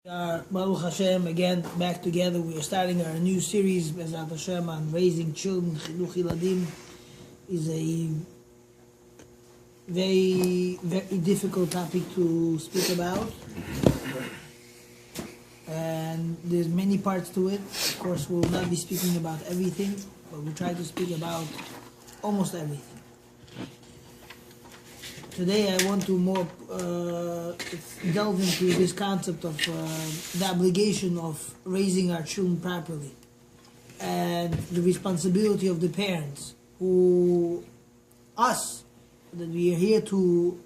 Baruch Hashem, again back together. We are starting our new series, Bezrat Hashem, on raising children. Chinuch Yiladim is a very, very difficult topic to speak about, and there's many parts to it. Of course, we will not be speaking about everything, but we'll try to speak about almost everything. Today I want to more delve into this concept of the obligation of raising our children properly and the responsibility of the parents, that we are here to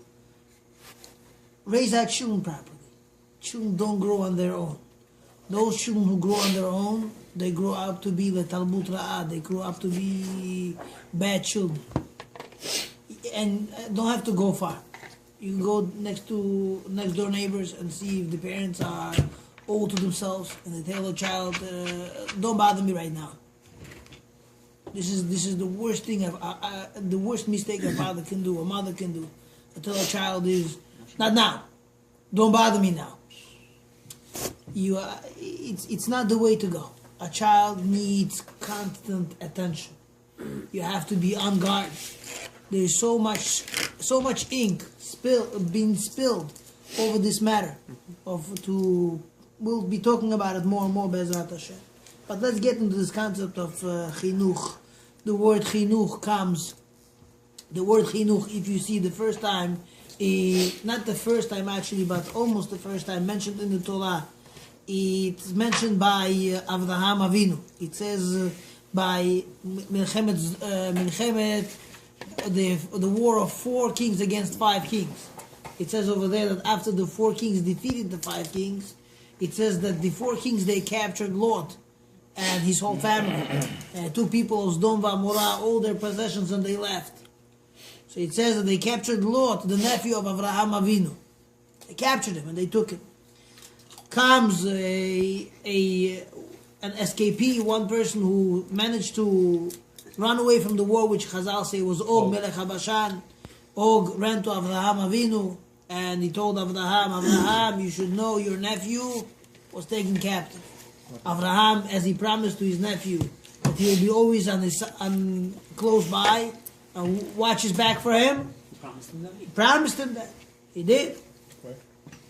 raise our children properly. Children don't grow on their own. Those children who grow on their own, they grow up to be the Talmud Ra'ah, they grow up to be bad children. And don't have to go far. You can go next door neighbors and see if the parents are old to themselves and they tell the child, "Don't bother me right now." This is the worst thing, the worst mistake a father can do, a mother can do. To tell a child is, "Not now. Don't bother me now." It's not the way to go. A child needs constant attention. You have to be on guard. There's so much ink being spilled over this matter. We'll be talking about it more and more, Bezrat Hashem. But let's get into this concept of chinuch. The word chinuch, if you see the first time, not the first time actually, but almost the first time mentioned in the Torah, it's mentioned by Avraham Avinu. It says by Milchemet, the war of 4 kings against 5 kings. It says over there that after the 4 kings defeated the 5 kings, it says that the 4 kings, they captured Lot and his whole family. 2 people, Sdom V'Amorah, all their possessions, and they left. So it says that they captured Lot, the nephew of Avraham Avinu. They captured him and they took him. Comes an escapee, one person who managed to run away from the war, which Chazal say was Og Melech HaBashan. Og ran to Avraham Avinu, and he told Avraham, you should know your nephew was taken captive. Avraham, as he promised to his nephew, that he will be always on close by and watch his back for him. He promised him that. He did.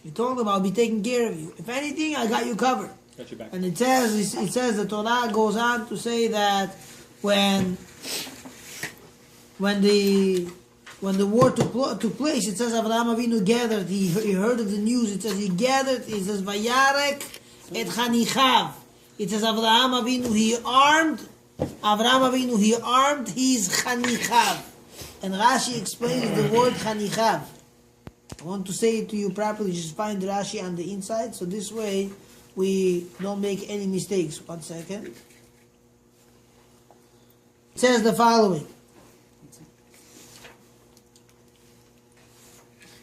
He told him, I'll be taking care of you. If anything, I got you covered. Got your back. And it says the Torah goes on to say that when the war took place, it says Avraham Avinu gathered. He heard of the news. It says he gathered. It says Vayarek et Chanichav. It says Avraham Avinu he armed his Chanichav. And Rashi explains the word Chanichav. I want to say it to you properly. Just find Rashi on the inside, so this way we don't make any mistakes. 1 second. It says the following.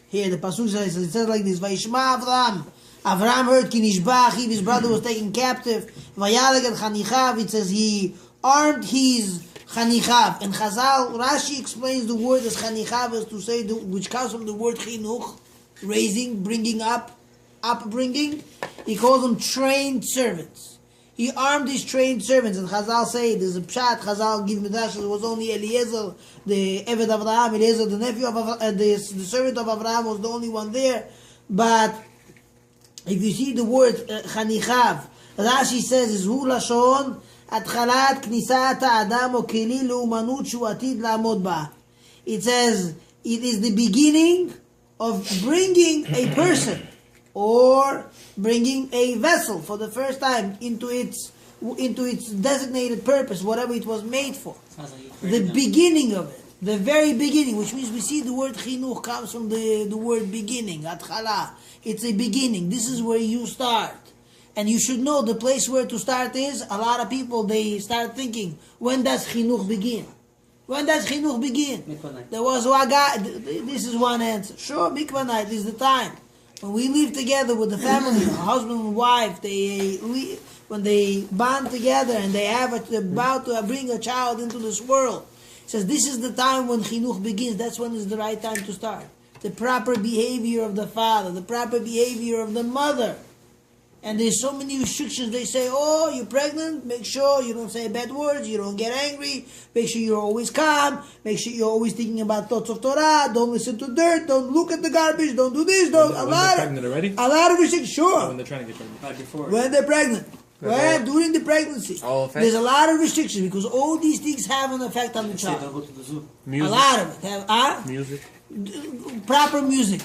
Here the pasuk says, it says like this: Vayishma Avram. Avram heard ki nishba achiv, his brother was taken captive. Vayaleg et chanichav. It says he armed his chanichav. And Chazal, Rashi explains the word as chanichav is to say, which comes from the word chinuch, raising, bringing up, upbringing. He calls them trained servants. He armed his trained servants, and Chazal say, there's a pshat, Chazal give Midrash, it was only Eliezer, the Eved Avraham, Eliezer, the nephew of the servant of Avraham was the only one there. But if you see the word Chanichav, Rashi says, is Hu Lashon, Atchalat Knisat Adam O Keli Leumanut Shu Atid La'amod Ba. It says, it is the beginning of bringing a person, or bringing a vessel for the first time into its designated purpose, whatever it was made for. The beginning of it, the very beginning, which means we see the word chinuch comes from the word beginning, atchala. It's a beginning. This is where you start. And you should know the place where to start is, a lot of people, they start thinking, when does chinuch begin? When does chinuch begin? There was one guy, this is one answer. Sure, mikvah night is the time. When we live together with the family, husband and wife, when they bond together and they're about to bring a child into this world, it says this is the time when chinuch begins. That's when is the right time to start. The proper behavior of the father, the proper behavior of the mother, And there's so many restrictions. They say, oh, you're pregnant, make sure you don't say bad words, you don't get angry, make sure you're always calm, make sure you're always thinking about thoughts of Torah, don't listen to dirt, don't look at the garbage, don't do this, don't... When they're pregnant already? A lot of restrictions, sure. Or when they're trying to get pregnant? Before. When they're pregnant. Well, during the pregnancy. There's a lot of restrictions because all these things have an effect on the child. Don't go to the zoo. A lot of it. Music. Proper music.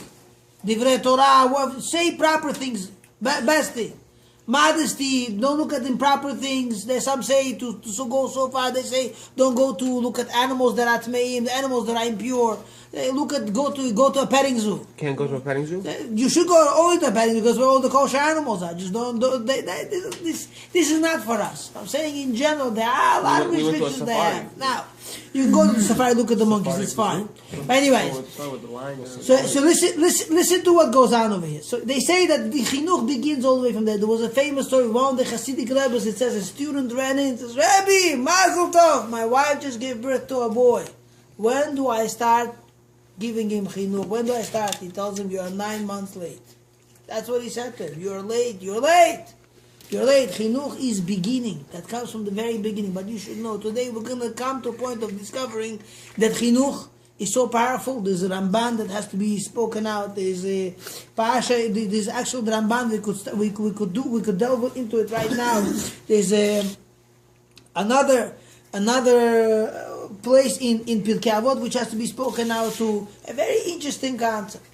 Divrei Torah, say proper things. Best thing. Modesty, don't look at improper things. Some say to go so far, they say don't go to look at animals that are tmeim, the animals that are impure. They go to a petting zoo. Can't go to a petting zoo? You should go only to a petting zoo because where all the kosher animals are. Just this is not for us. I'm saying in general there are a lot of restrictions they have. Now, you can go to the safari, look at the monkeys, it's fine. But anyways, so listen to what goes on over here. So they say that the chinuch begins all the way from there. There was a famous story, one of the Hasidic rabbis, it says a student ran in and says, Rabbi, Mazel Tov, my wife just gave birth to a boy. When do I start giving him chinuch? When do I start? He tells him, you are 9 months late. That's what he said to him. You're late. Chinuch is beginning. That comes from the very beginning. But you should know, today we're going to come to a point of discovering that chinuch is so powerful. There's a Ramban that has to be spoken out. There's a parasha. There's actual Ramban we could delve into it right now. There's another place in Pirkei Avot which has to be spoken out to a very interesting concept.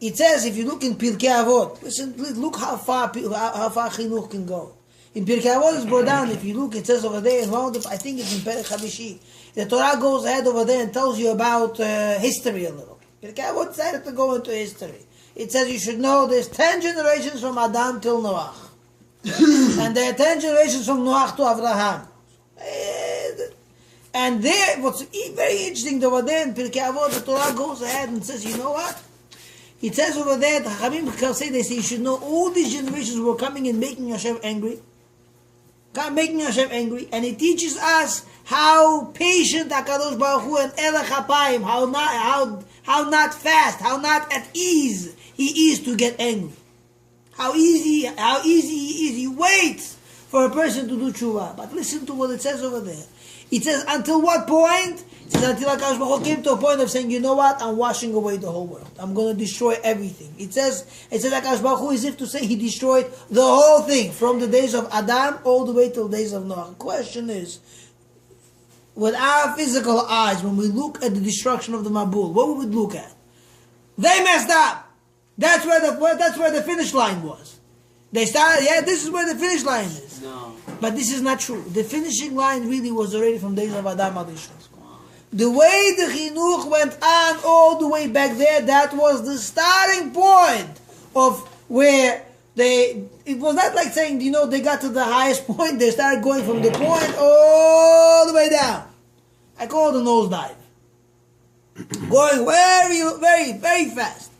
It says, if you look in Pirkei Avot, listen, look how far chinuch can go. In Pirkei Avot it's brought down. If you look, it says over there, I think it's in Perek Chavishi. The Torah goes ahead over there and tells you about history a little. Pirkei Avot decided to go into history. It says you should know there's 10 generations from Adam till Noach. And there are 10 generations from Noach to Abraham. And there, what's very interesting over there in Pirkei Avot, the Torah goes ahead and says, you know what? It says over there, the Chachamim say, they say you should know all these generations were coming and making Hashem angry. And it teaches us how patient HaKadosh Baruch Hu and Elech HaPayim, how not fast, how not at ease he is to get angry. How easy he is. He waits for a person to do tshuva. But listen to what it says over there. It says, until what point? It says, until HaKadosh Baruch Hu came to a point of saying, you know what? I'm washing away the whole world. I'm going to destroy everything. It says HaKadosh Baruch Hu, as if to say he destroyed the whole thing, from the days of Adam all the way till the days of Noah. The question is, with our physical eyes, when we look at the destruction of the Mabul, what would we look at? They messed up. That's where the finish line was. They started, this is where the finish line is. No. But this is not true. The finishing line really was already from days of Adam Adishon. The way the chinuch went on all the way back there, that was the starting point of where it was not like saying, they got to the highest point, they started going from the point all the way down. I call it a nosedive. Going very, very, very fast.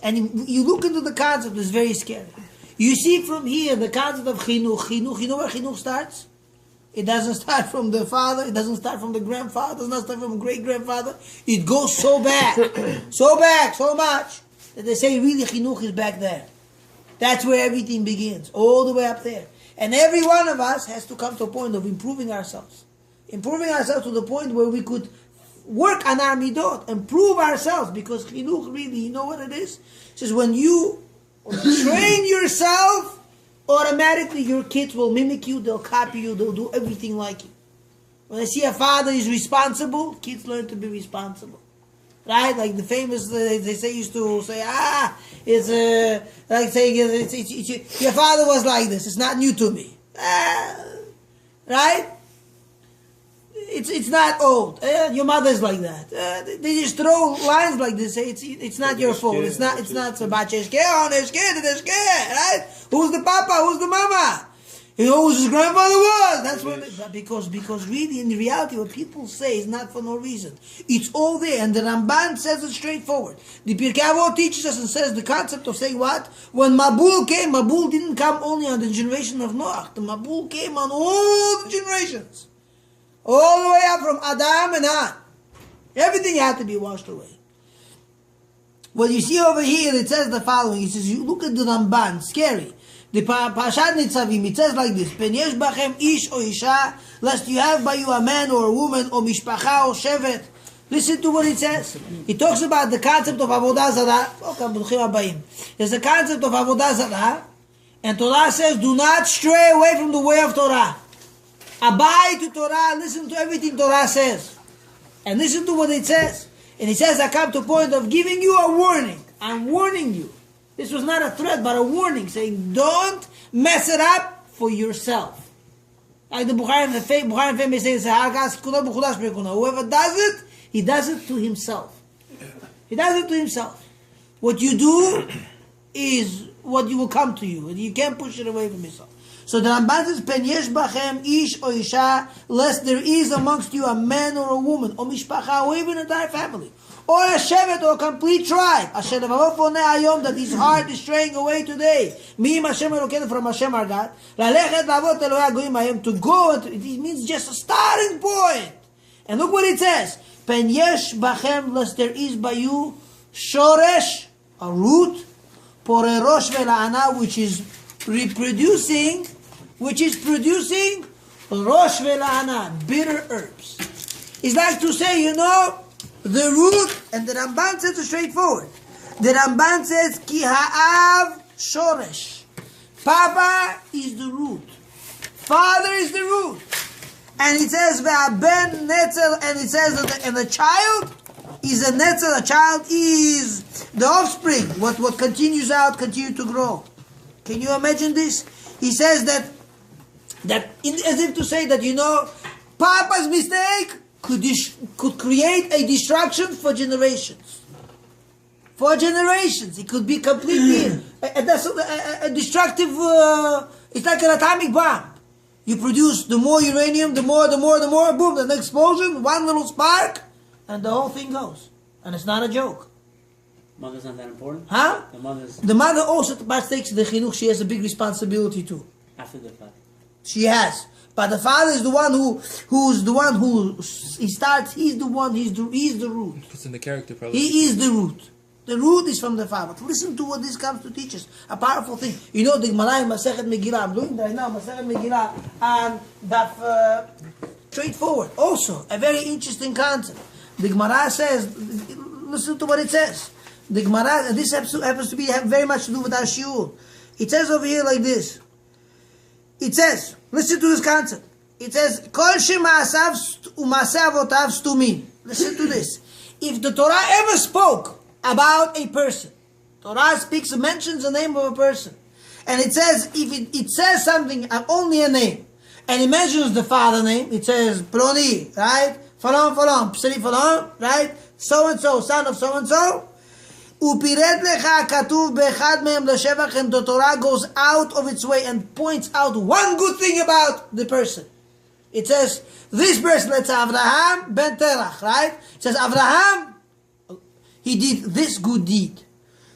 And you look into the concept, it's very scary. You see from here the concept of chinuch. You know where chinuch starts? It doesn't start from the father. It doesn't start from the grandfather. It does not start from great-grandfather. It goes so back. So much. That they say really chinuch is back there. That's where everything begins. All the way up there. And every one of us has to come to a point of improving ourselves. Improving ourselves to the point where we could work on our midot. Improve ourselves. Because chinuch really, you know what it is? It says when you train yourself, automatically your kids will mimic you, they'll copy you, they'll do everything like you. When I see a father is responsible, kids learn to be responsible. Right? Like the famous, they used to say, it's like saying, your father was like this, it's not new to me. Right? It's not old. Your mother's like that. They just throw lines like this. Say it's not your fault. It's not so bad. Right? Who's the papa? Who's the mama? Who's his grandfather was. That's what. Because really, in reality, what people say is not for no reason. It's all there, and the Ramban says it straightforward. The Pirkei Avot teaches us and says the concept of saying what? When Mabul came, Mabul didn't come only on the generation of Noach. The Mabul came on all the generations. All the way up from Adam and on. Everything had to be washed away. What you see over here, it says the following. It says, you look at the Ramban, scary. The Parashat Nitzavim, it says like this: "Pen yesh bachem ish or isha, lest you have by you a man or a woman or mishpacha or shevet." Listen to what it says. It talks about the concept of avodah zarah. Okay, bruchim habayim. There's the concept of avodah zarah, and Torah says, "Do not stray away from the way of Torah. Abide to Torah. Listen to everything Torah says, and listen to what it says." And it says, "I come to a point of giving you a warning. I'm warning you." This was not a threat, but a warning, saying, "Don't mess it up for yourself." Like the Bukhari and family says, "Whoever does it, he does it to himself. He does it to himself. What you do is what you will come to you. You can't push it away from yourself." So the Ramban says, "Pen yesh bachem ish or isha, lest there is amongst you a man or a woman, or mishpacha, or even an entire family, or a shevet, or a complete tribe, asher levavo foneh hayom, that his heart is straying away today. Mi'im Hashem Elokeinu, from Hashem our God, lalechet lavot Elohei hagoyim hayom, to go. It means just a starting point. And look what it says: "Pen yesh bachem, lest there is by you shoresh, a root, porerosh vela'ana, which is producing rosh vela'ana, bitter herbs." It's like to say, the root, and the Ramban says it straightforward. The Ramban says, "Ki ha'av shoresh." Papa is the root. Father is the root. And it says, "Ve'aben netzel," and it says that the child is a netzel. A child is the offspring. What continues to grow. Can you imagine this? He says that as if to say that, Papa's mistake could create a destruction for generations. For generations. It could be completely a destructive, it's like an atomic bomb. You produce the more uranium, the more, boom, an explosion, one little spark, and the whole thing goes. And it's not a joke. Mother's not that important? Huh? The mother also takes the chinuch. She has a big responsibility too. After the fact. She has. But the father is the one who's the one who he starts. He's the one. He's the root. It's in the character, probably. He is the root. The root is from the father. But listen to what this comes to teach us. A powerful thing. The Gemara in Masechet Megillah. I'm doing that right now. Masechet Megillah. And that straightforward. Also, a very interesting concept. The Gemara says. Listen to what it says. The Gemara. This happens to be have very much to do with our shiur. It says over here like this. It says, listen to this concept. It says, "Kol shema'asav u'maseh avotav stumin." Listen to this. If the Torah ever spoke about a person, Torah mentions the name of a person, and it says, if it says something, only a name, and it mentions the father name, it says, Ploni, right? Falon, Psari Falon, right? So-and-so, son of so-and-so, Upiret lecha katuv bechad mehem l'shevach, and the Torah goes out of its way and points out one good thing about the person. It says, this person, let's say Avraham ben Terach, right? It says, Avraham, he did this good deed.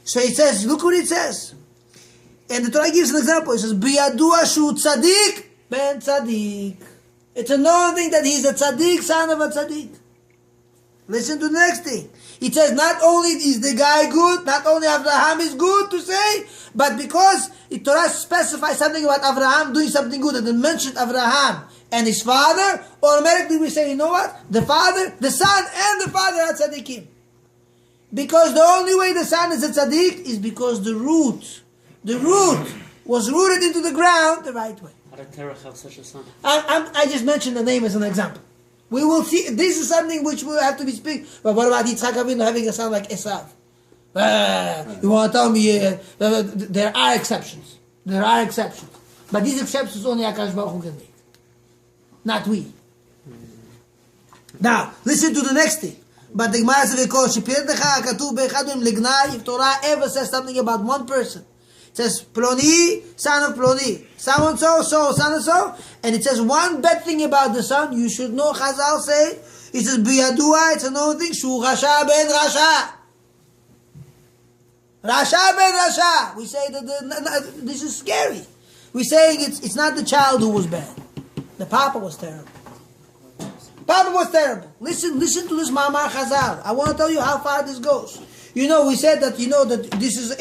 So it says, look what it says. And the Torah gives an example. It says, Biyadua shu tzaddik ben tzaddik. It's a known thing that he's a tzaddik, son of a tzaddik. Listen to the next thing. It says not only is the guy good, not only Avraham is good to say, but because the Torah specifies something about Avraham doing something good, and then mentioned Avraham and his father, automatically we say, you know what? The father, the son, and the father are tzaddikim. Because the only way the son is a tzaddik is because the root was rooted into the ground the right way. How did Terach have such a son? I just mentioned the name as an example. We will see. This is something which will have to be speak. But what about Yitzchak Avinu having a son like Esav? You want to tell me there are exceptions? There are exceptions, but these exceptions only Hakadosh Baruch Hu can make, not we. Now listen to the next thing. But the Gemara says, if Torah ever says something about one person, it says Ploni, son of Ploni, so and so, son and so, and it says one bad thing about the son, you should know. Chazal say, it says Biyadua, it's another thing, Shu Rasha ben Rasha. Rasha ben Rasha. We say that this is scary. We're saying it's not the child who was bad. The papa was terrible. Papa was terrible. Listen to this Ma'amar Chazal. I want to tell you how far this goes. We said that, that this is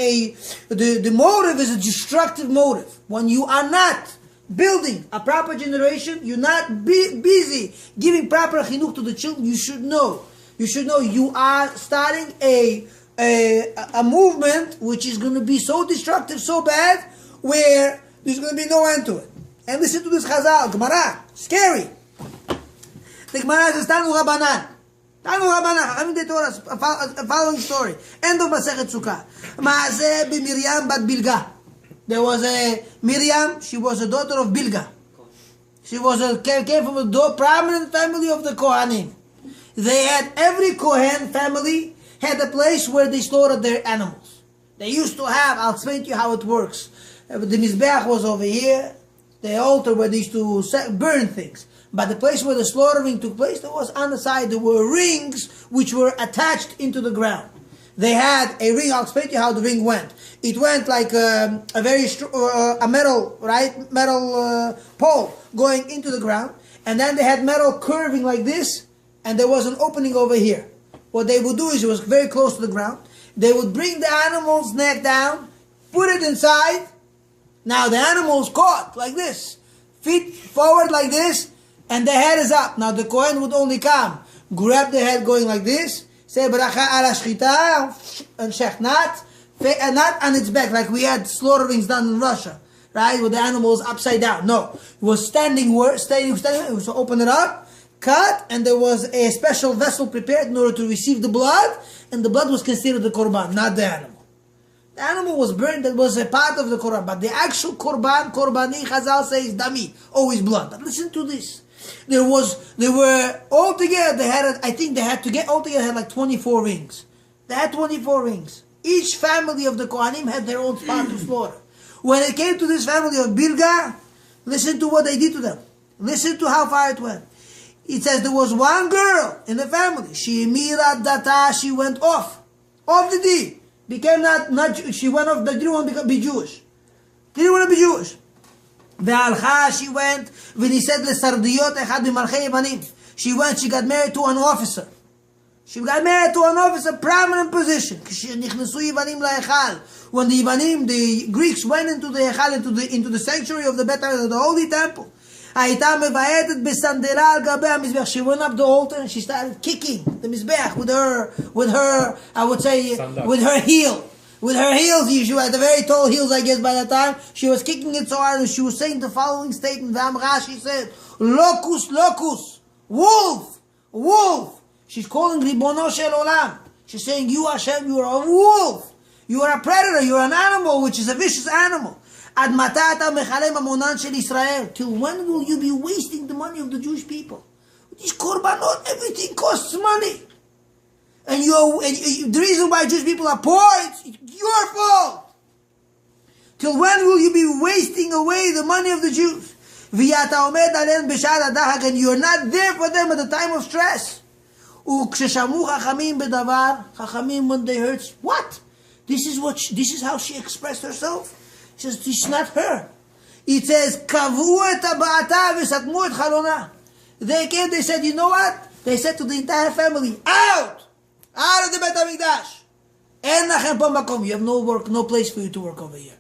the motive is a destructive motive. When you are not building a proper generation, you're not busy giving proper chinuch to the children, you should know you are starting a movement which is going to be so destructive, so bad, where there's going to be no end to it. And listen to this Chazal, Gemara, scary. The Gemara says, Tanu Rabbanan. I mean, they told us a following story. End of Masechet Sukkah. Ma'aseh b'Miriam bat Bilga. There was a Miriam, she was a daughter of Bilga. She came from a prominent family of the Kohanim. They had, every Kohen family had a place where they slaughtered their animals. They used to have, I'll explain to you how it works. The Mizbeach was over here, the altar where they used to burn things. But the place where the slaughtering took place, there was on the side, there were rings which were attached into the ground. They had a ring, I'll explain to you how the ring went. It went like a metal, right? Metal pole going into the ground. And then they had metal curving like this, and there was an opening over here. What they would do is, it was very close to the ground, they would bring the animal's neck down, put it inside. Now the animal's caught like this, feet forward like this, and the head is up. Now the Kohen would only come, grab the head going like this, say bracha ala shchita, and shechnat, and not on its back like we had slaughterings done in Russia, right? With the animals upside down. No, it was standing. So open it up, cut, and there was a special vessel prepared in order to receive the blood, and the blood was considered the korban, not the animal. The animal was burned, that was a part of the korban, but the actual korbani, Chazal says dami, always blood. But listen to this. They were altogether, they had like 24 rings. They had 24 rings. Each family of the Kohanim had their own spot to slaughter. When it came to this family of Bilga, listen to what they did to them. Listen to how far it went. It says there was one girl in the family. She mirat data, she went off the D. Became she went off, didn't want to be Jewish. Didn't want to be Jewish. Ve'alcha, she went, v'nised lesardiyot echad b'malchei Yevanim. She went, she got married to an officer. Prominent position. Nichnesu Yevanim la'echal. When the Yevanim, the Greeks, went into the echal, into the sanctuary of the Bet HaMikdash, the holy temple, she went up the altar and she started kicking the Mizbeach with her, I would say, with her heel. With her heels, she had the very tall heels, I guess, by that time. She was kicking it so hard, and she was saying the following statement. She said, locus, locus, wolf, wolf. She's calling Ribono Shel Olam. She's saying, you Hashem, you are a wolf. You are a predator, you are an animal, which is a vicious animal. Ad matata mechalem amonan shel Israel. Till when will you be wasting the money of the Jewish people? These korbanot, everything costs money. And the reason why Jewish people are poor, it's your fault. Till when will you be wasting away the money of the Jews? And you're not there for them at the time of stress. Chachamim, when they heard, what? This is how she expressed herself? She says, it's not her. It says, they came, they said, you know what? They said to the entire family, out of the Bet HaMikdash. You have no work, no place for you to work over here.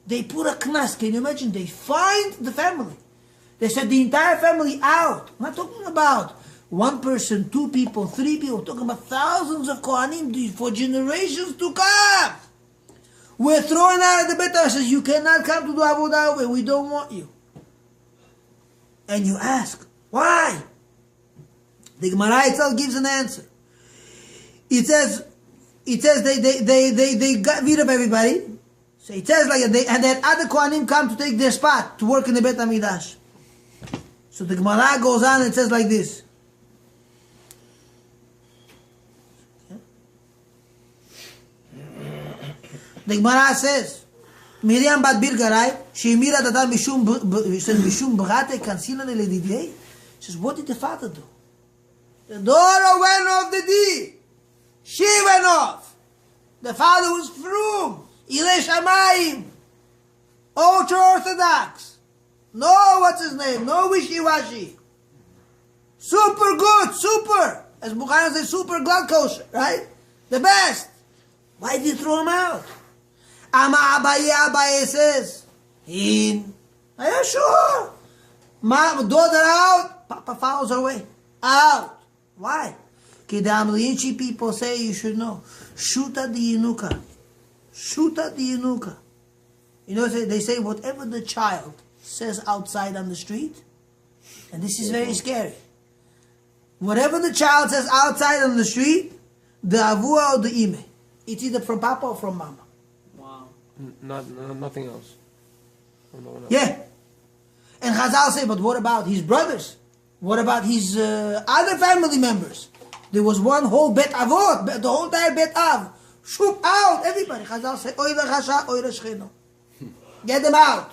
They put a knas. Can you imagine? They fined the family. They said the entire family out. I'm not talking about one person, two people, three people. I'm talking about thousands of Kohanim for generations to come. We're thrown out of the Bet HaMikdash. Says you cannot come to do Avodah. We don't want you. And you ask, why? The Gemara itself gives an answer. It says they got rid of everybody. So it says like that, and then other Kohanim come to take their spot to work in the Bet HaMikdash. So the Gemara goes on and says like this. The Gemara says, Miriam bat Bilga, right? She mira data mishum brate kansilane ledidei. She says, what did the father do? The daughter went off the D. She went off. The father was frum. Ilei Shamayim. Ultra-Orthodox. No, what's his name? No wishy-washy. Super good, super. As Bukhari says, super glad kosher, right? The best. Why did you throw him out? Ama Abaye says, in. Are you sure? Daughter out, Papa follows her way. Out. Why? Kidam people say you should know. Shoot at the Yenuka. Shoot at the Yenuka. You know, they say whatever the child says outside on the street, and this is very scary. Whatever the child says outside on the street, the avua or the ime, it's either from Papa or from Mama. Wow. Nothing else. No one else. Yeah. And Chazal say, but what about his brothers? What about his other family members? There was one whole bet avot, the whole entire bet av. Shoot out everybody. Chazal say, oy lechasha, oy leshcheno. Get them out.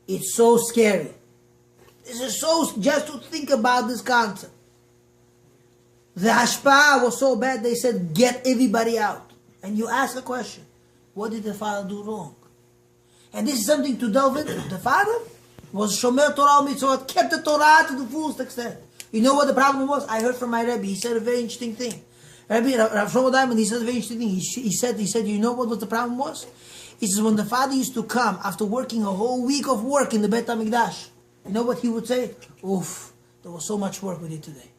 It's so scary. This is so, just to think about this concept. The hashpah was so bad, they said, get everybody out. And you ask the question, what did the father do wrong? And this is something to delve into. The father was Shomer Torah Mitzvot, kept the Torah to the fullest extent. You know what the problem was? I heard from my Rebbe, he said a very interesting thing. Rebbe, Rav Shlomo Diamond, he said a very interesting thing. He said, you know what the problem was? He says, when the father used to come after working a whole week of work in the Beit HaMikdash, you know what he would say? Oof, there was so much work we did today.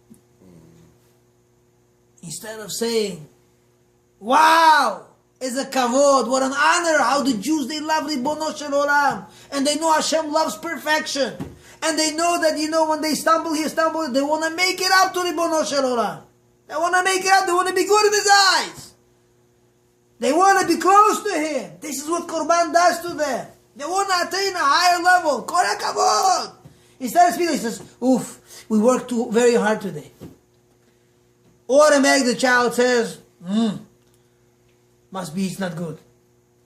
Instead of saying, wow, it's a kavod, what an honor, how the Jews, they love Ribono Shel Olam. And they know Hashem loves perfection. And they know that, when they stumble here, they want to make it up to Ribono Shel Olam. They want to make it up, they want to be good in his eyes. They want to be close to him. This is what Korban does to them. They want to attain a higher level. Kol hakavod. Instead of speaking, he says, oof, we worked very hard today. Automatically the child says, must be it's not good.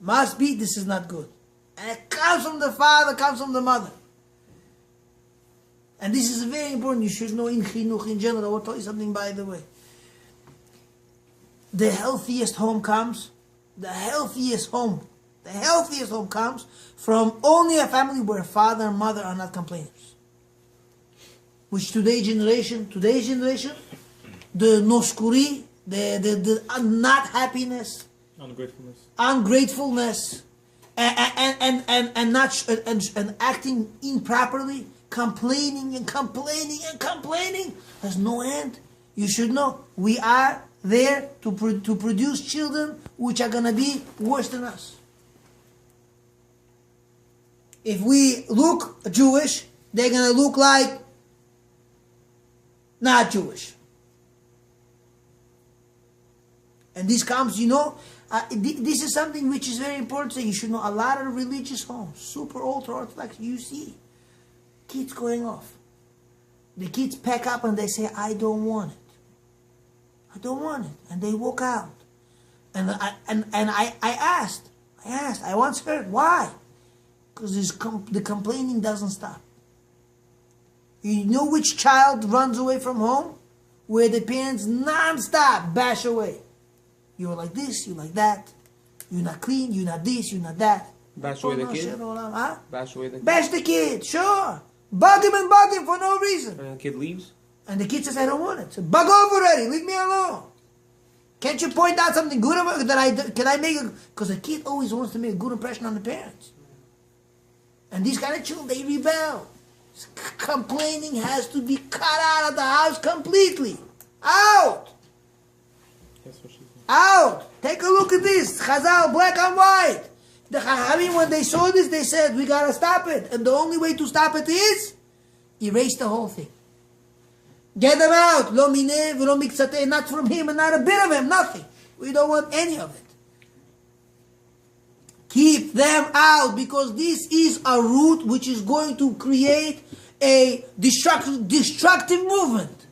Must be this is not good. And it comes from the father, comes from the mother. And this is very important. You should know in chinuch in general. I will tell you something by the way. The healthiest home comes from only a family where father and mother are not complainers. Which today's generation, the noskuri, the not happiness, ungratefulness, and acting improperly, complaining has no end. You should know we are there to produce children which are going to be worse than us. If we look Jewish, they're going to look like not Jewish. And this comes, this is something which is very important. So you should know a lot of religious homes, super ultra-Orthodox, you see kids going off. The kids pack up and they say, I don't want it. And they walk out. And I asked, I once heard, why? Because the complaining doesn't stop. You know which child runs away from home? Where the parents non-stop bash away. You're like this, you're like that. You're not clean, you're not this, you're not that. Bash away the kid? Huh? Bash away the kid? Bash the kid, sure. Bug him for no reason. And the kid leaves? And the kid says, I don't want it. So bug off already, leave me alone. Can't you point out something good about it? Can I make it? Because a kid always wants to make a good impression on the parents. And these kind of children, they rebel. Complaining has to be cut out of the house completely. Out! That's what she said. Out! Take a look at this. Chazal, black and white. The Chachamim, when they saw this, they said, we gotta stop it. And the only way to stop it is erase the whole thing. Get them out. Lo mineh v'lo miktzateh. Not from him and not a bit of him. Nothing. We don't want any of it. Keep them out, because this is a root which is going to create a destructive movement.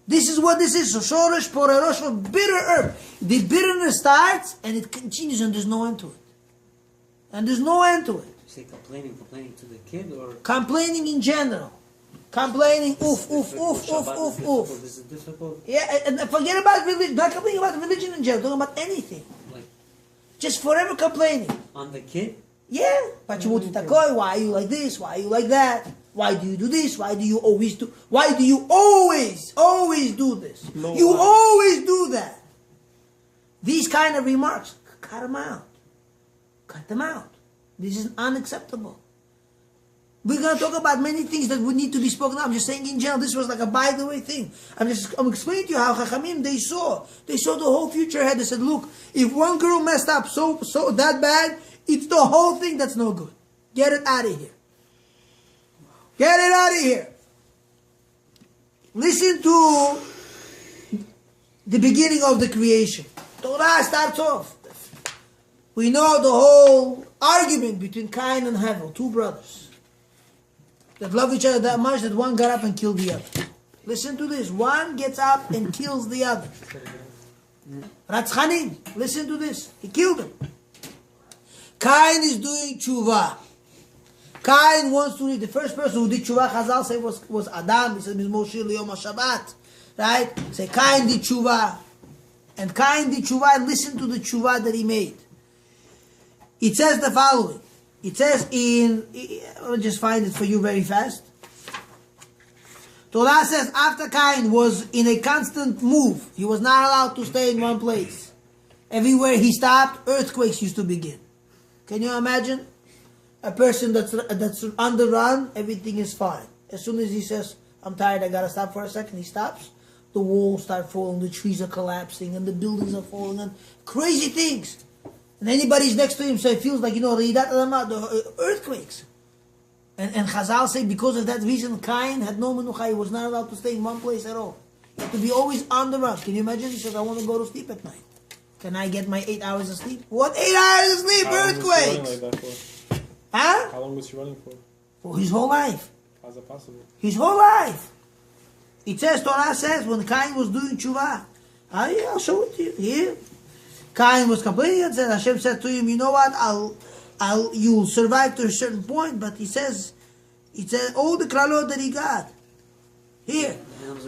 This is what this is. So shoresh porerosh, bitter herb. The bitterness starts and it continues and there's no end to it. You say complaining to the kid or complaining in general. Complaining, oof. This is difficult. Yeah, and forget about religion. Not complaining about religion in general. Talking about anything. Like just forever complaining. on the kid? Yeah, but you want to takoi, why are you like this? Why are you like that? Why do you do this? Why do you always do this? No, You why? always do that. These kind of remarks, cut them out. Cut them out. This is unacceptable. We're going to talk about many things that would need to be spoken up. I'm just saying in general, this was like a by the way thing. I'm explaining to you how Chachamim, they saw the whole future ahead. They said, look, if one girl messed up so that bad, it's the whole thing that's no good. Get it out of here. Get it out of here. Listen to the beginning of the creation. Torah starts off. We know the whole argument between Cain and Hevel, two brothers that love each other that much that one got up and killed the other. Listen to this. One gets up and kills the other. Ratzchanim. Listen to this. He killed him. Cain is doing tshuva. Cain wants to read. The first person who did tshuva, Chazal say, was Adam. He said, Mizmoshir liyom HaShabbat. Right? Say, Cain did tshuva. And Cain did tshuva, and listen to the tshuva that he made. It says the following. It says I'll just find it for you very fast. Torah says, after Cain was in a constant move, he was not allowed to stay in one place. Everywhere he stopped, earthquakes used to begin. Can you imagine? A person that's on the run, everything is fine. As soon as he says, I'm tired, I gotta stop for a second, he stops. The walls start falling, the trees are collapsing, and the buildings are falling, and crazy things. And anybody's next to him, so it feels like, the earthquakes. And Chazal say, because of that reason, Cain had no menucha. He was not allowed to stay in one place at all. He had to be always on the run. Can you imagine? He says, I want to go to sleep at night. Can I get my 8 hours of sleep? What 8 hours of sleep? Earthquakes! Huh? How long was he running for? For his whole life. How's that possible? His whole life. It says, Torah says, when Cain was doing tshuva, I'll show it to you. Here. Cain was complaining and said, Hashem said to him, you know what, you'll survive to a certain point, but he says all the klalot that he got. Here.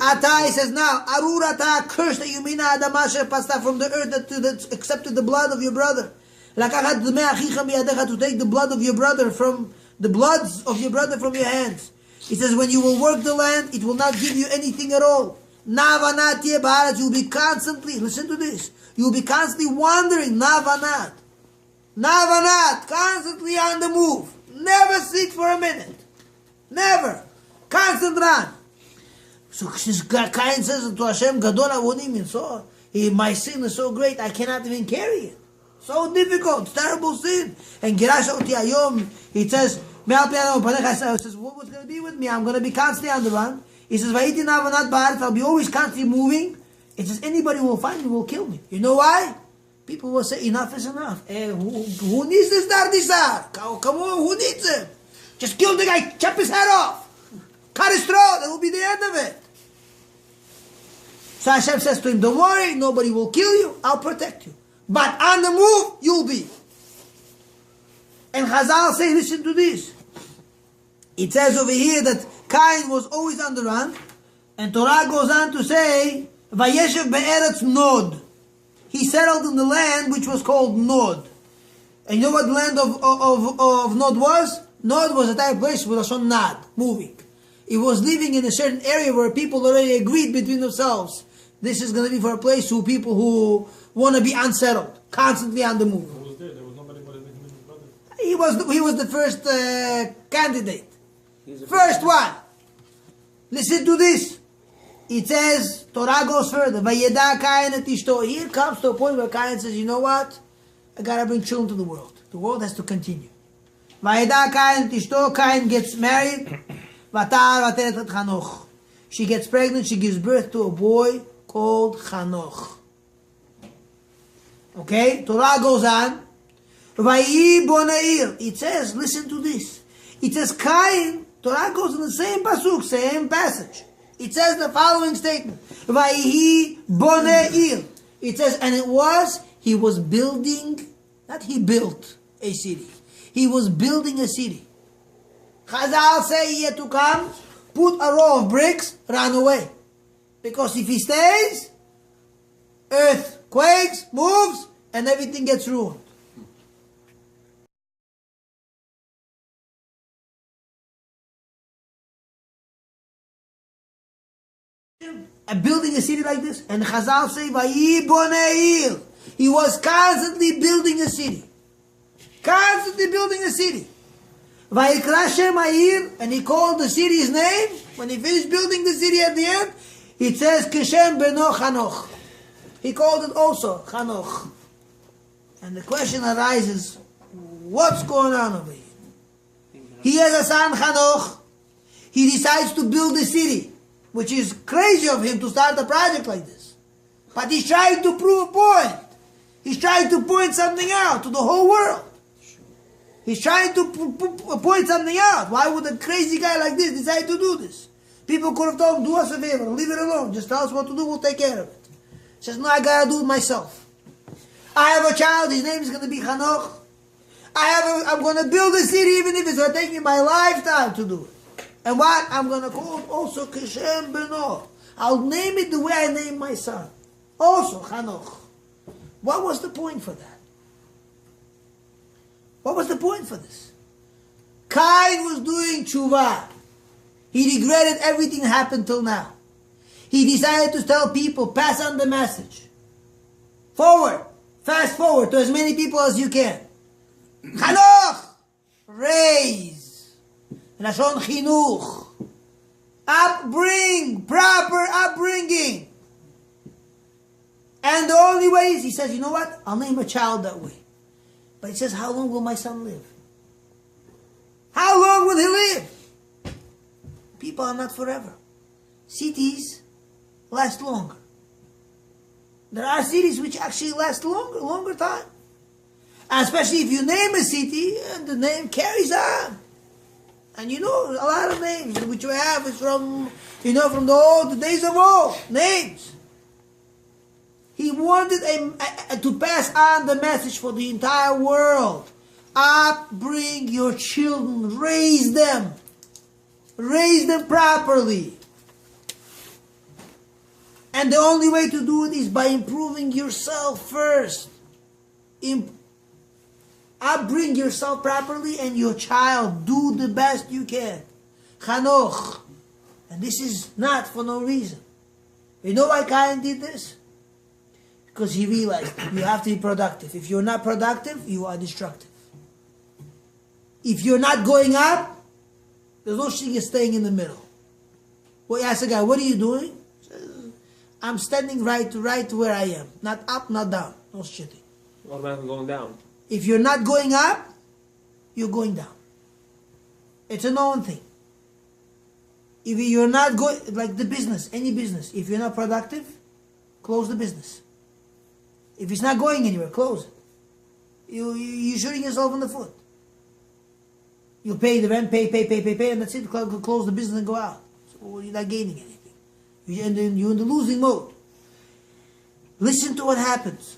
Ata, he says now, Arur ata, cursed that you mean Adama asher pasta from the earth that accepted the blood of your brother. Lakachat dmei achicha miyadecha, to take the blood of your brother from your hands. He says, when you will work the land, it will not give you anything at all. Navanat ye ba'aretz, you'll be constantly, listen to this, you'll be constantly wandering, navanat, constantly on the move, never sit for a minute, never, constant run. So Cain says to Hashem, Gadol avonim, so my sin is so great, I cannot even carry it, so difficult, terrible sin. And Girash oti hayom, it says, what was going to be with me? I'm going to be constantly on the run. He says, I'll be always constantly moving. It says, anybody who will find me will kill me. You know why? People will say, enough is enough. Who needs this Dardisar? Come on, who needs it? Just kill the guy, chop his head off. Cut his throat, that will be the end of it. So Hashem says to him, don't worry, nobody will kill you, I'll protect you. But on the move, you'll be. And Chazal say, listen to this. It says over here that Cain was always on the run, and Torah goes on to say, Vayeshev be'eretz Nod. He settled in the land which was called Nod. And you know what the land of Nod was? Nod was a type of place with a son nad, moving. It was living in a certain area where people already agreed between themselves. This is going to be for a place for people who want to be unsettled, constantly on the move. Who was there? There was nobody but him and his brother. He was the first candidate. First one. Listen to this. It says, Torah goes further. Vayeda Cain et ishto. Here comes to a point where Cain says, you know what? I gotta bring children to the world. The world has to continue. Vayeda Cain et ishto. Cain gets married. Vatar vateret et Chanoch. She gets pregnant. She gives birth to a boy called Chanoch. Okay? Torah goes on. Vayi bonair. It says, listen to this. It says Cain. Torah goes in the same pasuk, same passage. It says the following statement. Vayihi boneir. It says, and it was, he was building, not he built a city. He was building a city. Chazal say he had to come, put a row of bricks, run away. Because if he stays, earth quakes, moves, and everything gets ruined. building a city like this? And Chazal say, Vayi bonei. He was constantly building a city. Constantly building a city. Vayikra Shem Ha'ir, and he called the city's name. When he finished building the city at the end, it says, Keshem beno Chanoch. He called it also Chanoch. And the question arises, what's going on over here? He has a son, Chanoch. He decides to build a city, which is crazy of him to start a project like this. But he's trying to prove a point. He's trying to point something out to the whole world. He's trying to point something out. Why would a crazy guy like this decide to do this? People could have told him, do us a favor, leave it alone. Just tell us what to do, we'll take care of it. He says, no, I gotta do it myself. I have a child, his name is going to be Chanoch. I'm going to build a city even if it's going to take me my lifetime to do it. And what? I'm going to call it also Keshem Beno. I'll name it the way I named my son. Also Chanoch. What was the point for that? What was the point for this? Cain was doing tshuva. He regretted everything that happened till now. He decided to tell people, pass on the message. Forward. Fast forward to as many people as you can. Chanoch. Raise. Lashon chinuch. Upbring. Proper upbringing. And the only way is, he says, you know what? I'll name a child that way. But he says, how long will my son live? How long will he live? People are not forever. Cities last longer. There are cities which actually last longer time. And especially if you name a city, and the name carries on. And you know, a lot of names which we have is from the days of old. Names. He wanted to pass on the message for the entire world. Upbring your children. Raise them. Raise them properly. And the only way to do it is by improving yourself first. Upbring yourself properly and your child. Do the best you can. Chanoch. And this is not for no reason. You know why Cain did this? Because he realized you have to be productive. If you're not productive, you are destructive. If you're not going up, there's no thing as staying in the middle. Well, you ask a guy, what are you doing? He says, I'm standing right where I am. Not up, not down. No shitting. Automatically going down. If you're not going up, you're going down. It's a known thing. If you're not going, like the business, any business, if you're not productive, close the business. If it's not going anywhere, close it. You're shooting yourself in the foot. You pay the rent, pay, and that's it. Close the business and go out. So you're not gaining anything. You're in the losing mode. Listen to what happens.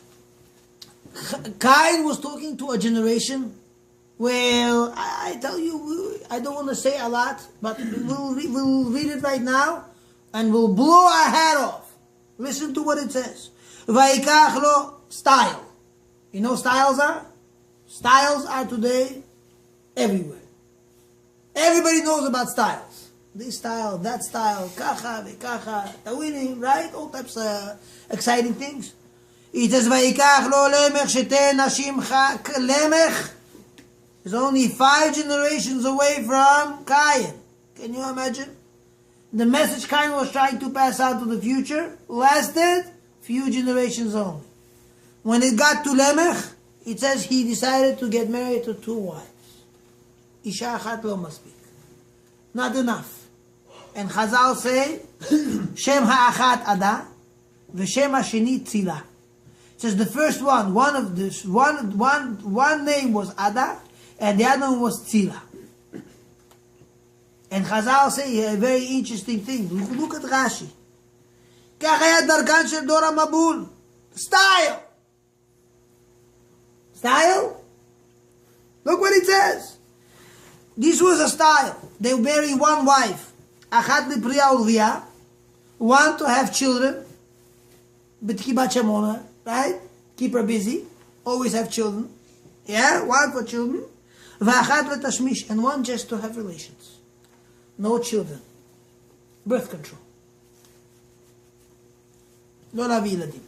Cain was talking to a generation. Well, I tell you, I don't want to say a lot, but we'll read it right now, and we'll blow our hat off. Listen to what it says. Vayikach lo style. You know what styles are? Styles are today everywhere. Everybody knows about styles. This style, that style, kacha, vekacha, tawinim, right? All types of exciting things. It says, Vayikach lo lemech shete nashim lemech is only 5 generations away from Cain. Can you imagine? The message Cain was trying to pass out to the future lasted few generations only. When it got to Lemech, it says he decided to get married to 2 wives. Isha achat lo maspik. Not enough. And Chazal say, Shem ha'achat ada, v'shem ha'sheni tzila. It says the first one name was Ada, and the other one was Tzila. And Chazal say a very interesting thing. Look at Rashi. כך היה דרכן של דור המבול. Style. Style? Look what it says. This was a style. They marry 1 wife. אחת לפריה ולביאה. 1 to have children. בתקי בת שמונה. Right? Keep her busy. Always have children. Yeah? 1 for children. ואחת לתשמיש. And 1 just to have relations. No children. Birth control. לא להביא ילדים.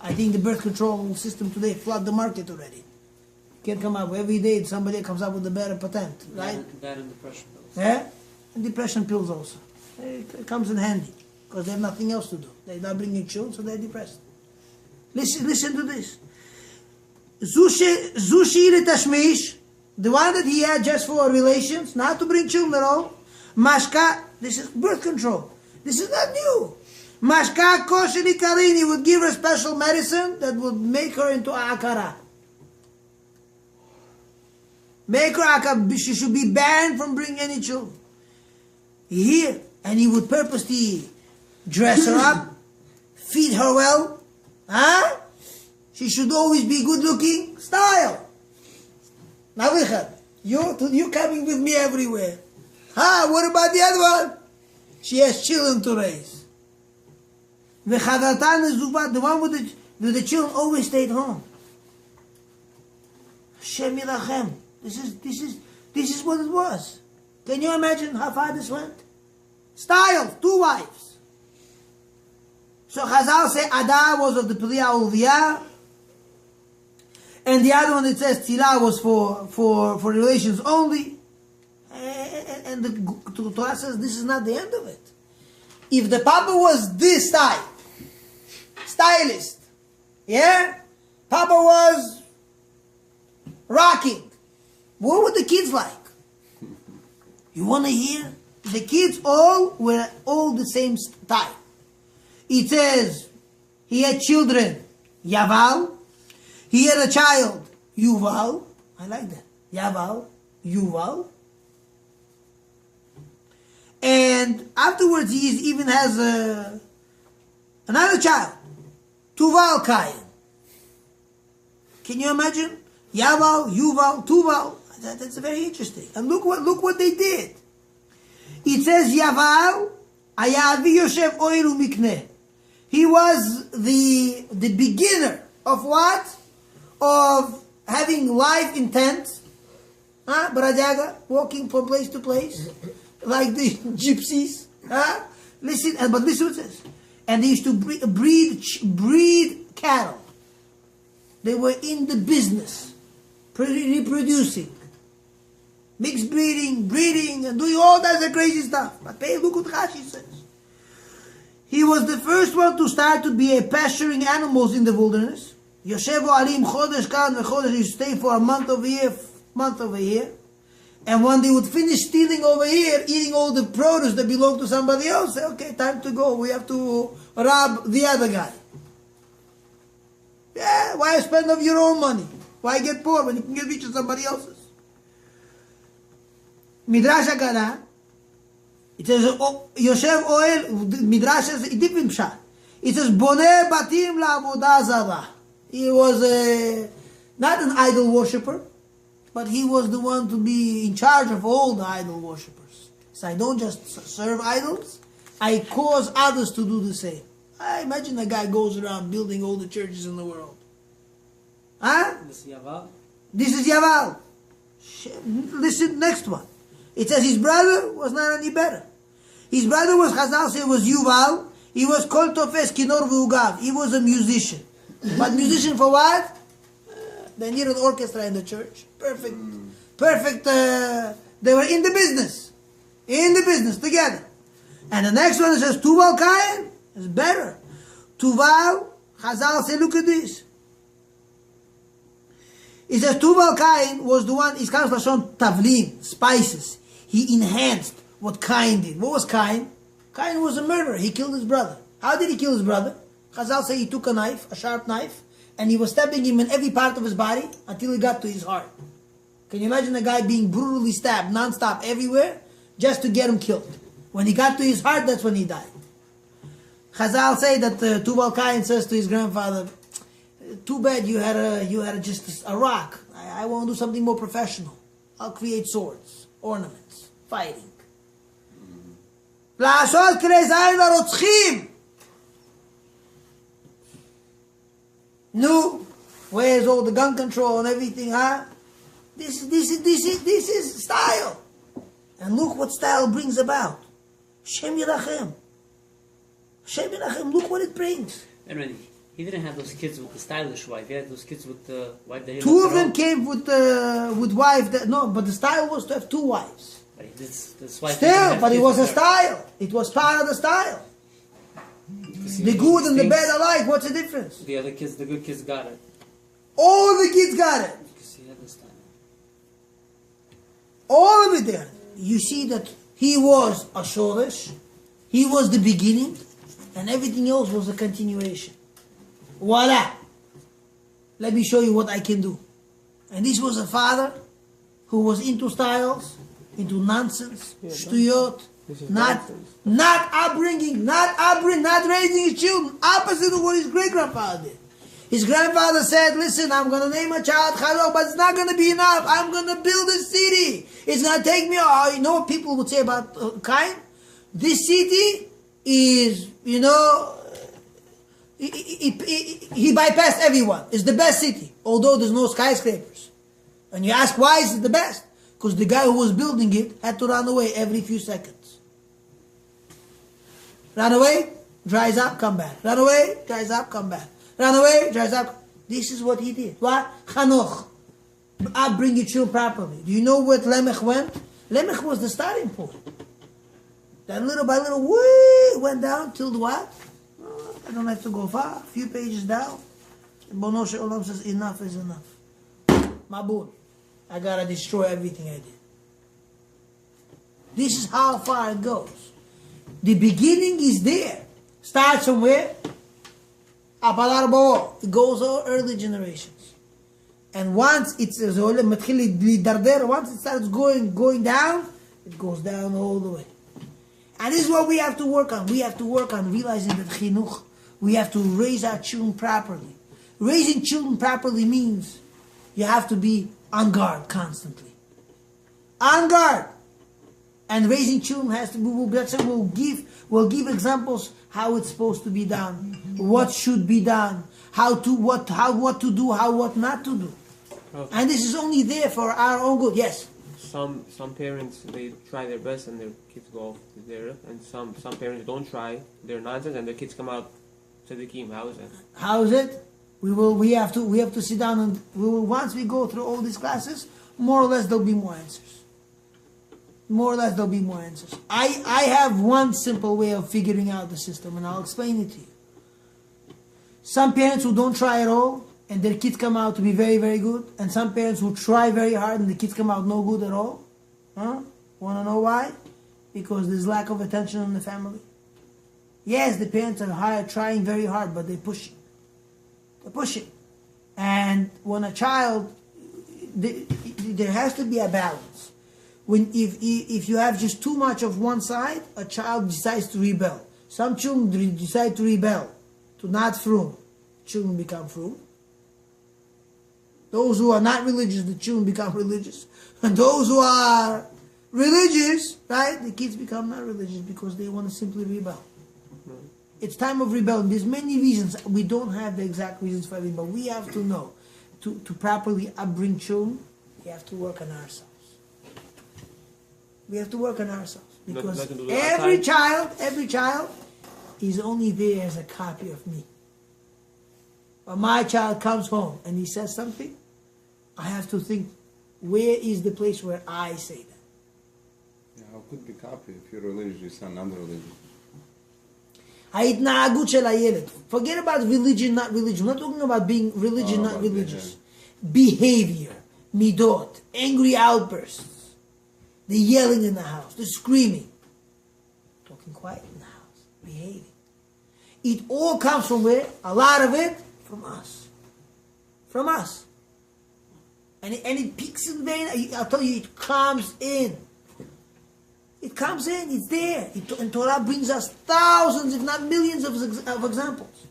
I think the birth control system today flood the market already. Can't come up every day. Somebody comes up with a better patent, right? That and depression pills. Yeah, and depression pills also. It comes in handy because they have nothing else to do. They're not bringing children, so they're depressed. Listen to this. Zushi Tashmish, the one that he had just for relations, not to bring children at all. Mashka, this is birth control. This is not new. Mashka Koshini Karini would give her special medicine that would make her into Akara. Make her Akara. She should be banned from bringing any children. Here, and he would purposely dress her up, feed her well. Huh? She should always be good looking. Style. Now, you coming with me everywhere. Huh? What about the other one? She has children to raise. The one with the children always stayed home. Hashem Yirachem. This is what it was. Can you imagine how far this went? Style, 2 wives. So Chazal say Ada was of the Priya Ulviyah, and the other one that says Tila was for relations only. And the Torah says this is not the end of it. If the Papa was this type, stylist, yeah, Papa was rocking, what were the kids like? You want to hear? The kids were all the same type. It says he had children, Yaval. He had a child, Yuval. I like that. Yaval, Yuval. And afterwards he even has another child, Tuval Kayan. Can you imagine? Yaval, Yuval, Tuval. That's very interesting. And look what they did. It says Yaval, Ayavi Yosef Oilu Mikneh. He was the beginner of what? Of having life in tents. Barajaga, walking from place to place. Like the gypsies. Listen what it says. And they used to breed cattle. They were in the business. Reproducing. Mixed breeding, and doing all that crazy stuff. But hey, look what Rashi says. He was the first one to start to be pasturing animals in the wilderness. Yoshevo alim chodesh kan v'chodesh. He stay for a month over here. And when they would finish stealing over here, eating all the produce that belonged to somebody else, say, okay, time to go. We have to rob the other guy. Yeah, why spend of your own money? Why get poor when you can get rich of somebody else's? Midrash Agada, it says, Yosef Oel, Midrash says a different shot. It says, Boneh Batim La'avodah Zarah. He was not an idol worshipper, but he was the one to be in charge of all the idol worshippers. So I don't just serve idols, I cause others to do the same. I imagine a guy goes around building all the churches in the world. Huh? This is Yaval. This is Yaval. Listen, next one. It says his brother was not any better. His brother was, Chazal said, was Yuval. He was Kol Tofes Kinor V'Ugav. He was a musician. But musician for what? They need an orchestra in the church. Perfect. They were in the business. In the business together. And the next one says Tuval Kain is better. Tuval, Chazal said, look at this. It says Tuval Kain was the one, it comes from Tavlin, spices. He enhanced what Cain did. What was Cain? Cain was a murderer. He killed his brother. How did he kill his brother? Chazal say he took a knife, a sharp knife, and he was stabbing him in every part of his body until he got to his heart. Can you imagine a guy being brutally stabbed non-stop everywhere just to get him killed? When he got to his heart, that's when he died. Chazal say that Tuval Cain says to his grandfather, too bad you had just a rock. I want to do something more professional. I'll create swords, ornaments, fighting. לעשות כלי זין לרוצחים. No, where's all the gun control and everything, huh? This is style. And look what style brings about. Shem Yirachem. Shem Menachem, look what it brings. And when he didn't have those kids with the stylish wife. He had those kids with the wife that he Two left of them alone. came with wife that no, but the style was to have two wives. But this wife didn't Still, have but it kids was a with her. style. It was part of the style. Because he The was good and the things, bad alike. What's the difference? The other kids, the good kids got it. All the kids got it. Because he had the style. All of it there. You see that he was a shoresh, he was the beginning, and everything else was a continuation. Voila! Let me show you what I can do. And this was a father who was into styles, into nonsense, stuyot, This is not nonsense. not raising his children. Opposite of what his great grandfather did. His grandfather said, listen, I'm going to name a child Chazal, but it's not going to be enough. I'm going to build a city. It's going to take me, you know what people would say about Cain? This city is, you know, he bypassed everyone. It's the best city, although there's no skyscrapers. And you ask, why is it the best? Because the guy who was building it had to run away every few seconds. Run away, dries up, come back. Run away, dries up, come back. Run away, dries up. This is what he did. What? Chanoch. Bring your children properly. Do you know where Lemech went? Lemech was the starting point. Then little by little, went down till what? Oh, I don't have to go far. A few pages down. Bono Shel Olam says, enough is enough. Mabul. I gotta destroy everything I did. This is how far it goes. The beginning is there. Starts somewhere. It goes all early generations. And once it starts going down, it goes down all the way. And this is what we have to work on. We have to work on realizing that chinuch, we have to raise our children properly. Raising children properly means you have to be on guard constantly. On guard. And raising children has to be, we'll give examples how it's supposed to be done, what should be done, what to do, what not to do. Okay. And this is only there for our own good. Yes. Some parents, they try their best and their kids go off there, and some parents don't try, they're nonsense and their kids come out tzaddikim. How is it? How is it? We have to sit down and once we go through all these classes, more or less there'll be more answers. More or less there'll be more answers. I have one simple way of figuring out the system, and I'll explain it to you. Some parents who don't try at all and their kids come out to be very, very good, and some parents who try very hard and the kids come out no good at all. Huh? Want to know why? Because there's lack of attention in the family. Yes, the parents are trying very hard, but they're pushing. They're pushing. And when a child, there has to be a balance. If you have just too much of one side, a child decides to rebel. Some children decide to rebel, to not frum. Children become frum. Those who are not religious, the children become religious. And those who are religious, right, the kids become not religious because they want to simply rebel. It's time of rebellion. There's many reasons. We don't have the exact reasons for everything, but we have to know. To properly upbring children, we have to work on ourselves. We have to work on ourselves. Because every child is only there as a copy of me. When my child comes home and he says something, I have to think, where is the place where I say that? Yeah, how could be copy if you're religious and non-religious? ההתנהגות של הילד. Forget about religion, not religion. We're not talking about being religion, not religious. Behavior, midot, angry outbursts, the yelling in the house, the screaming. Talking quiet in the house, behaving. It all comes from where? A lot of it from us. From us. And it peaks in vain. I'll tell you, it comes in. It comes in, it's there. And Torah brings us thousands, if not millions of examples.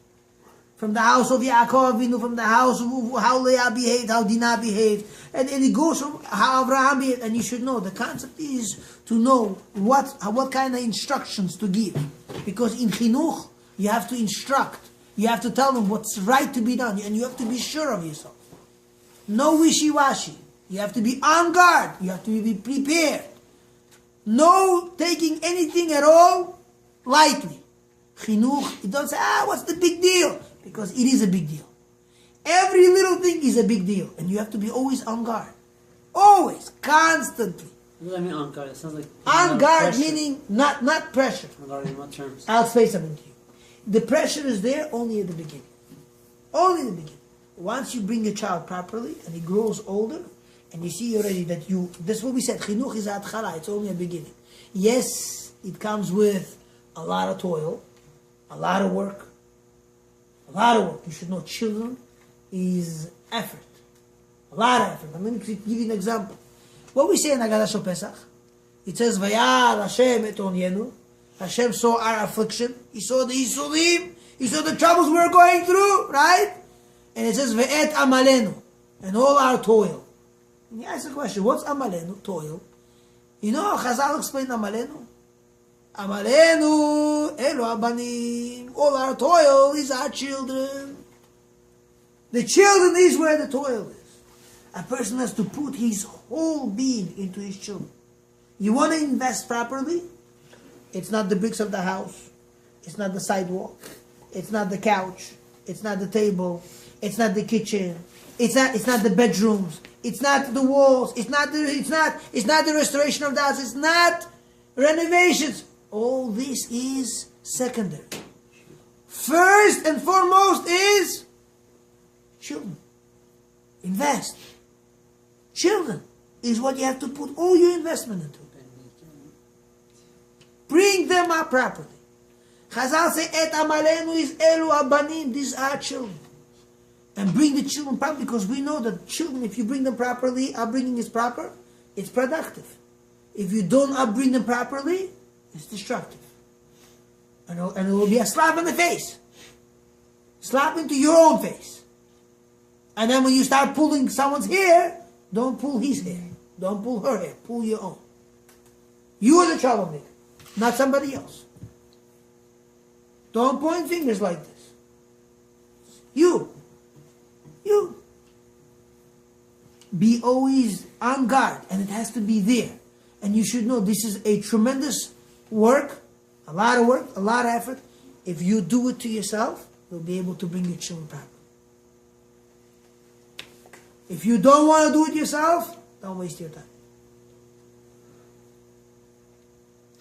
From the house of Yaakov Avinu, from the house of how Leah behaved, how Dinah behaved. And it goes from how Abraham behaved. And you should know, the concept is to know what kind of instructions to give. Because in chinuch, you have to instruct. You have to tell them what's right to be done. And you have to be sure of yourself. No wishy-washy. You have to be on guard. You have to be prepared. No taking anything at all lightly. Chinuch, you don't say, what's the big deal? Because it is a big deal. Every little thing is a big deal. And you have to be always on guard. Always, constantly. What does that mean on guard? It sounds like On guard pressure. meaning not pressure. On guard in what terms? I'll say something to you. The pressure is there only at the beginning. Only in the beginning. Once you bring your child properly and he grows older, and you see already that that's what we said, chinuch is atchala, it's only a beginning. Yes, it comes with a lot of toil, a lot of work. A lot of work. You should know children is effort. A lot of effort. I'm going to give you an example. What we say in Haggadah Shel Pesach, it says, Vayar Hashem et onyenu. Hashem saw our affliction. He saw the Yisurim. He saw the troubles we were going through, right? And it says, Ve'et amalenu. And all our toil. And you ask the question, what's amalenu? Toil. You know how Chazal explained amalenu? Amalenu, elu abanim. All our toil is our children. The children is where the toil is. A person has to put his whole being into his children. You want to invest properly? It's not the bricks of the house. It's not the sidewalk. It's not the couch. It's not the table. It's not the kitchen. It's not the bedrooms. It's not the walls. It's not the restoration of the house. It's not renovations. All this is secondary. First and foremost is children. Invest. Children is what you have to put all your investment into. Bring them up properly. Chazal say, Et amalenu is elu abanim. These are children. And bring the children properly, because we know that children, if you bring them properly, upbringing is proper, it's productive. If you don't upbring them properly, it's destructive. And it will be a slap in the face. Slap into your own face. And then when you start pulling someone's hair, don't pull his hair. Don't pull her hair. Pull your own. You are the troublemaker, not somebody else. Don't point fingers like this. You. Be always on guard, and it has to be there. And you should know this is a tremendous work, a lot of work, a lot of effort. If you do it to yourself, you'll be able to bring your children properly. If you don't want to do it yourself, don't waste your time.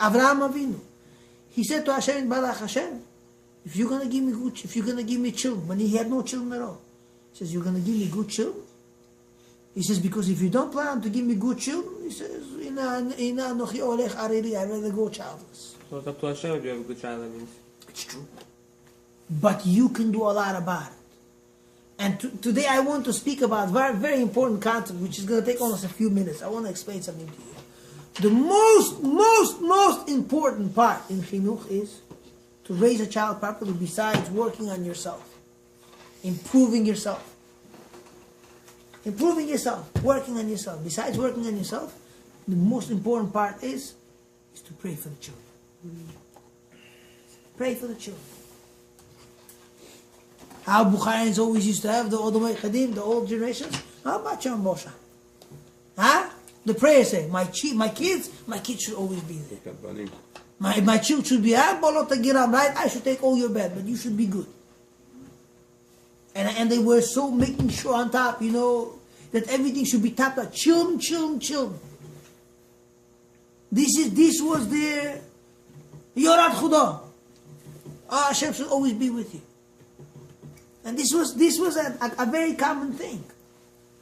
Avraham Avinu, he said to Hashem, Balach Hashem, if you're gonna give me children, when he had no children at all, he says, you're gonna give me good children? He says, because if you don't plan to give me good children, he says, I'd rather go childless. So it's up to Hashem if you have a good child, that means. It's true. But you can do a lot about it. And today I want to speak about a very, very important concept, which is going to take almost a few minutes. I want to explain something to you. The most important part in chinuch is to raise a child properly, besides working on yourself, improving yourself. Improving yourself, working on yourself. Besides working on yourself, the most important part is to pray for the children. Pray for the children. How Bukharians always used to have, the Odomei Chadim, the old generations. How about John Moshe? Huh? The prayer say, my kids should always be there. My children should be, right? I should take all your bad, but you should be good. And they were so making sure on top, that everything should be top up. Children. This was their Yorat Chudah. Hashem should always be with you. And this was a very common thing.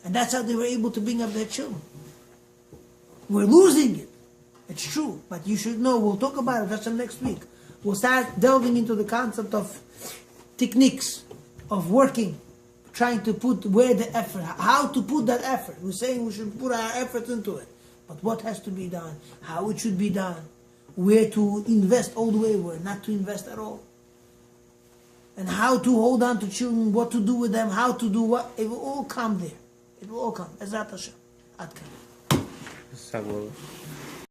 And that's how they were able to bring up their children. We're losing it. It's true. But you should know, we'll talk about it just next week. We'll start delving into the concept of techniques of working, trying to put where the effort, how to put that effort. We're saying we should put our effort into it. But what has to be done, how it should be done, where to invest all the way, where not to invest at all. And how to hold on to children, what to do with them, how to do what. It will all come there. It will all come. Ezrat Hashem. Ad kan.